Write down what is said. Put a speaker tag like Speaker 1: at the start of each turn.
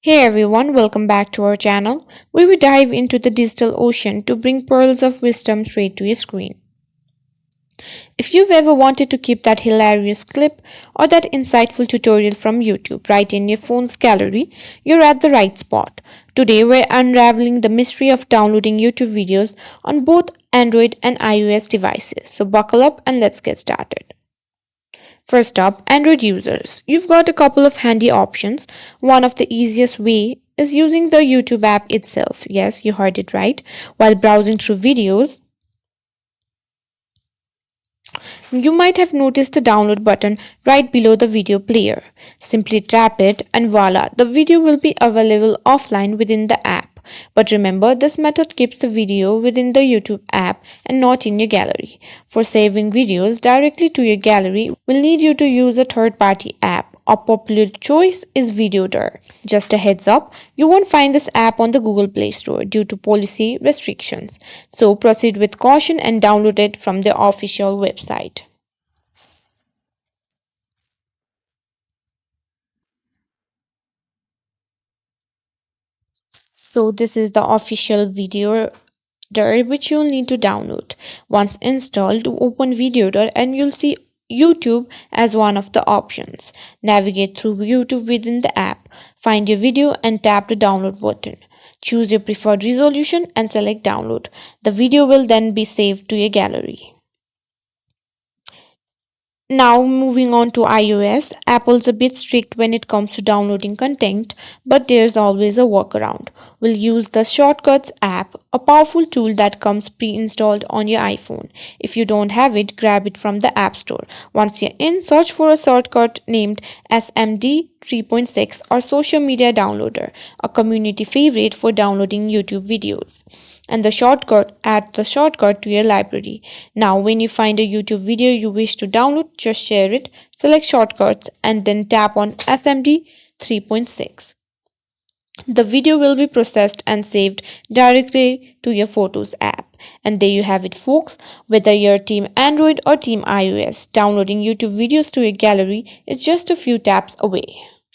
Speaker 1: Hey everyone, welcome back to our channel where we dive into the digital ocean to bring pearls of wisdom straight to your screen. If you've ever wanted to keep that hilarious clip or that insightful tutorial from YouTube right in your phone's gallery, you're at the right spot. Today we're unraveling the mystery of downloading YouTube videos on both Android and iOS devices. So buckle up and let's get started. First up, Android users. You've got a couple of handy options. One of the easiest way is using the YouTube app itself. Yes, you heard it right. While browsing through videos, you might have noticed the download button right below the video player. Simply tap it and voila, the video will be available offline within the app. But remember, this method keeps the video within the YouTube app and not in your gallery. For saving videos directly to your gallery, we'll need you to use a third-party app. A popular choice is Videodar. Just a heads up, you won't find this app on the Google Play Store due to policy restrictions. So proceed with caution and download it from the official website. So this is the official Videodar which you'll need to download. Once installed, open Videodar and you'll see YouTube as one of the options. Navigate through YouTube within the app, find your video and tap the download button. Choose your preferred resolution and select download. The video will then be saved to your gallery. Now moving on to iOS, Apple's a bit strict when it comes to downloading content, but there's always a workaround. We'll use the Shortcuts app, a powerful tool that comes pre-installed on your iPhone. If you don't have it, grab it from the App Store. Once you're in, search for a shortcut named SMD 3.6 or Social Media Downloader, a community favorite for downloading YouTube videos, and the shortcut add the shortcut to your library. Now when you find a YouTube video you wish to download, just share it, select shortcuts and then tap on SMD 3.6. The video will be processed and saved directly to your Photos app. And there you have it folks, whether you're team Android or team iOS, downloading YouTube videos to your gallery is just a few taps away.